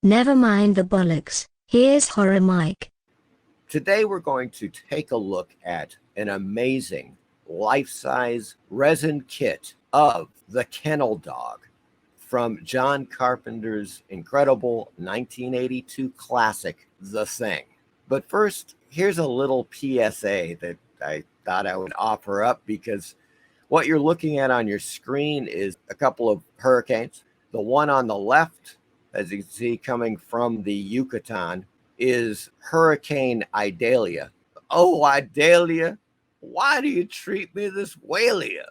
Never mind the bollocks. Here's Horror Mike. Today we're going to take a look at an amazing life-size resin kit of the Kennel dog from John Carpenter's incredible 1982 classic, The Thing. But first, here's a little PSA that I thought I would offer up, because what you're looking at on your screen is a couple of hurricanes. The one on the left, as you can see coming from the Yucatan, is Hurricane Idalia. Oh, Idalia, why do you treat me this walia?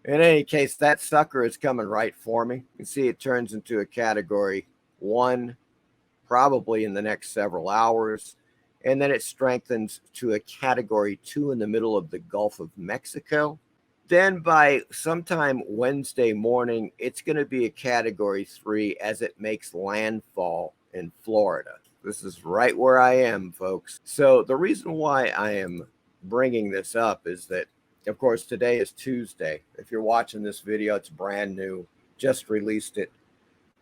In any case, that sucker is coming right for me. You can see it turns into a Category 1 probably in the next several hours, and then it strengthens to a Category 2 in the middle of the Gulf of Mexico. Then by sometime Wednesday morning, it's going to be a Category 3 as it makes landfall in Florida. This is right where I am, folks. So the reason why I am bringing this up is that, of course, today is Tuesday. If you're watching this video, it's brand new. Just released it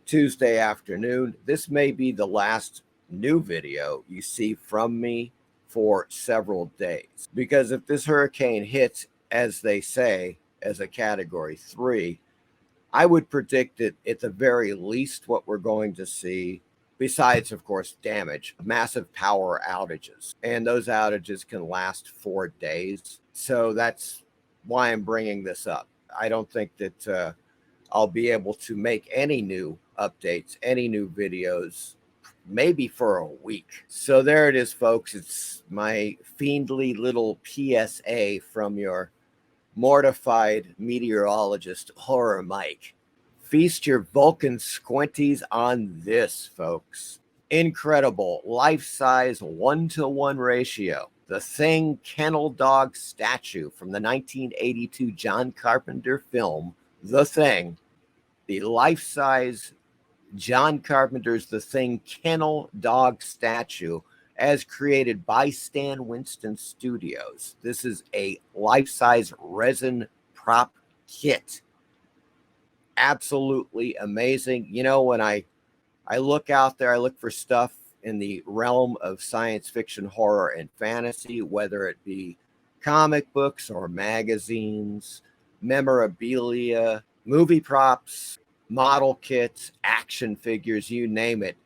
Tuesday afternoon. This may be the last new video you see from me for several days. Because if this hurricane hits, as they say, as a Category 3, I would predict that at the very least what we're going to see, besides, of course, damage, massive power outages. And those outages can last 4 days. So that's why I'm bringing this up. I don't think that I'll be able to make any new updates, any new videos, maybe for a week. So there it is, folks. It's my fiendly little PSA from your mortified meteorologist, Horror Mike. Feast your Vulcan squinties on this, folks. Incredible life-size 1-to-1 ratio. The Thing kennel dog statue from the 1982 John Carpenter film, The Thing. The life-size John Carpenter's The Thing kennel dog statue as created by Stan Winston Studios. This is a life-size resin prop kit. Absolutely amazing. You know, when I look out there, I look for stuff in the realm of science fiction, horror, and fantasy, whether it be comic books or magazines, memorabilia, movie props, model kits, action figures, you name it.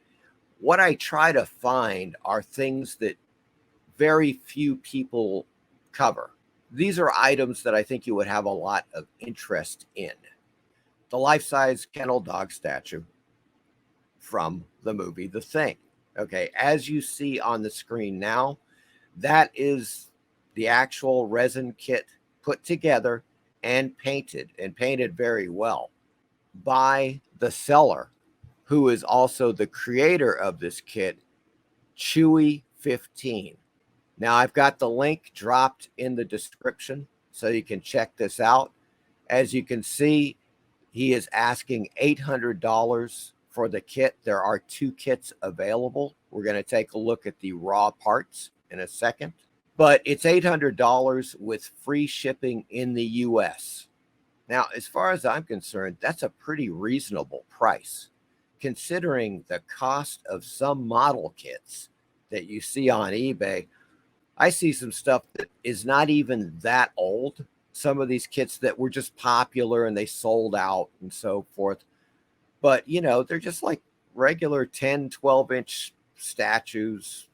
What I try to find are things that very few people cover. These are items that I think you would have a lot of interest in. The life-size kennel dog statue from the movie The Thing. Okay, as you see on the screen now, that is the actual resin kit put together and painted very well by the seller, who is also the creator of this kit, Chewy15. Now, I've got the link dropped in the description so you can check this out. As you can see, he is asking $800 for the kit. There are 2 kits available. We're going to take a look at the raw parts in a second. But it's $800 with free shipping in the US. Now, as far as I'm concerned, that's a pretty reasonable price, considering the cost of some model kits that you see on eBay. I see some stuff that is not even that old. Some of these kits that were just popular and they sold out and so forth. But, you know, they're just like regular 10, 12-inch statues,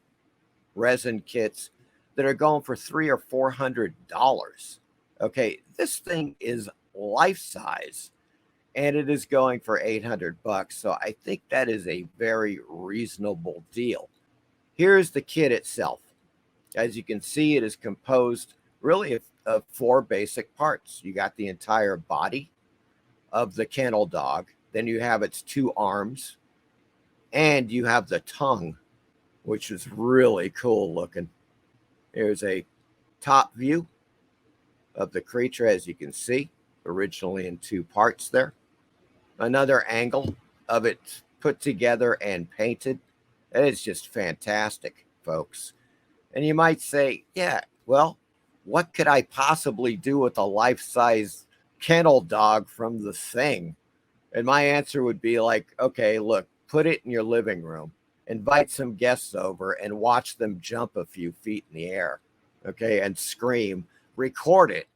resin kits that are going for $300 or $400. Okay, this thing is life-size, and it is going for $800. So I think that is a very reasonable deal. Here's the kit itself. As you can see, it is composed really of 4 basic parts. You got the entire body of the kennel dog. Then you have its 2 arms, and you have the tongue, which is really cool looking. Here's a top view of the creature, as you can see, originally in 2 parts there. Another angle of it put together and painted. That is just fantastic, folks. And you might say, yeah, well, what could I possibly do with a life-size kennel dog from The Thing? And my answer would be like, okay, look, put it in your living room, invite some guests over and watch them jump a few feet in the air, okay, and scream, record it,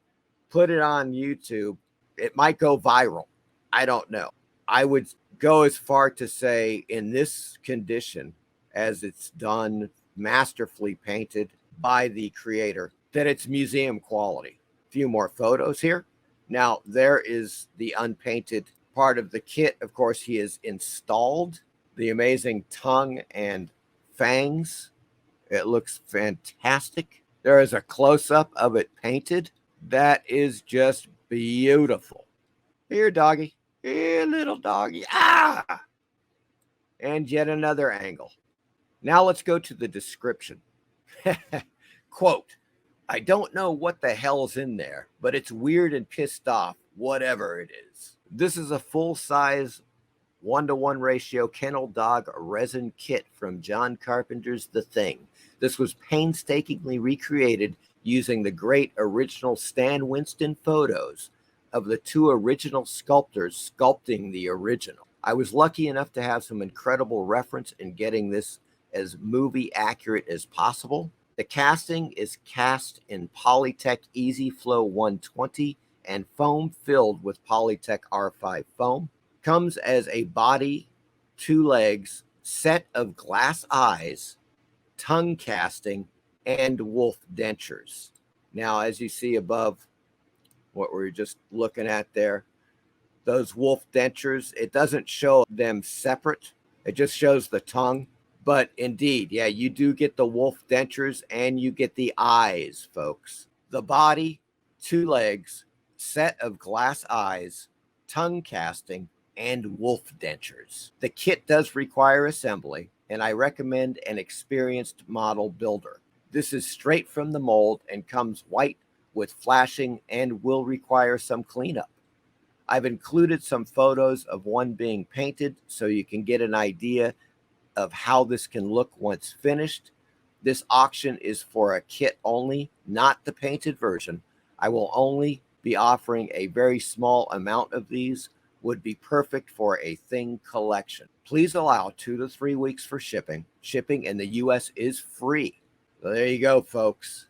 put it on YouTube. It might go viral. I don't know. I would go as far to say, in this condition, as it's done, masterfully painted by the creator, that it's museum quality. A few more photos here. Now, there is the unpainted part of the kit. Of course, he has installed the amazing tongue and fangs. It looks fantastic. There is a close-up of it painted. That is just beautiful. Here, doggy. Here, little doggy. Ah! And yet another angle. Now let's go to the description. Quote, I don't know what the hell's in there, but it's weird and pissed off, whatever it is. This is a full-size 1-to-1 ratio kennel dog resin kit from John Carpenter's The Thing. This was painstakingly recreated using the great original Stan Winston photos of the two original sculptors sculpting the original. I was lucky enough to have some incredible reference in getting this as movie accurate as possible. The casting is cast in Polytech Easy Flow 120 and foam filled with Polytech R5 foam. Comes as a body, 2 legs, set of glass eyes, tongue casting, and wolf dentures. Now, as you see above what we're just looking at there, those wolf dentures, it doesn't show them separate. It just shows the tongue. But indeed, yeah, you do get the wolf dentures and you get the eyes, folks. The body, 2 legs, set of glass eyes, tongue casting, and wolf dentures. The kit does require assembly, and I recommend an experienced model builder. This is straight from the mold and comes white with flashing and will require some cleanup. I've included some photos of one being painted so you can get an idea of how this can look once finished. This auction is for a kit only, not the painted version. I will only be offering a very small amount of these. Would be perfect for a thing collection. Please allow 2 to 3 weeks for shipping. Shipping in the US is free. So there you go, folks.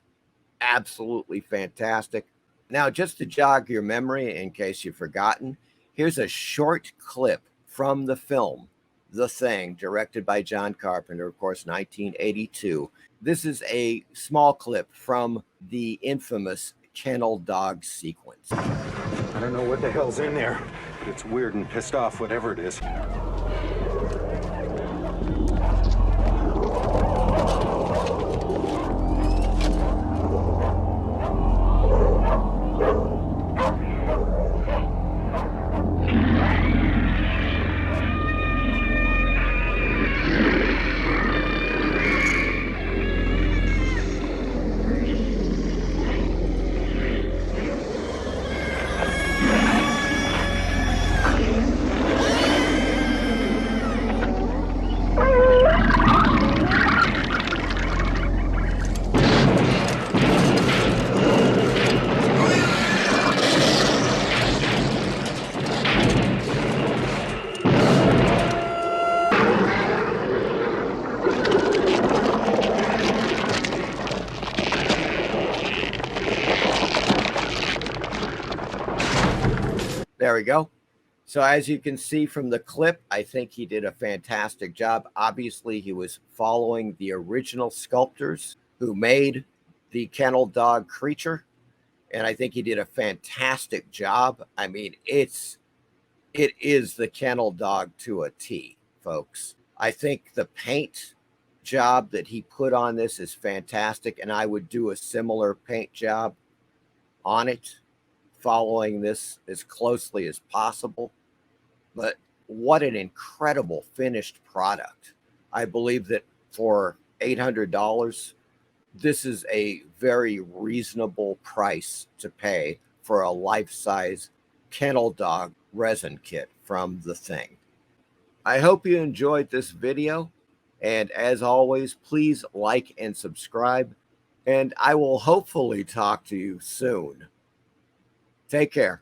Absolutely fantastic. Now, just to jog your memory in case you've forgotten, here's a short clip from the film The Thing, directed by John Carpenter, of course, 1982. This is a small clip from the infamous kennel dog sequence. I don't know what the hell's in there, but it's weird and pissed off, whatever it is. There we go. So as you can see from the clip, I think he did a fantastic job. Obviously, he was following the original sculptors who made the kennel dog creature. And I think he did a fantastic job. I mean, it is the kennel dog to a T, folks. I think the paint job that he put on this is fantastic. And I would do a similar paint job on it, following this as closely as possible. But what an incredible finished product. I believe that for $800, this is a very reasonable price to pay for a life-size kennel dog resin kit from The Thing. I hope you enjoyed this video. And as always, please like and subscribe. And I will hopefully talk to you soon. Take care.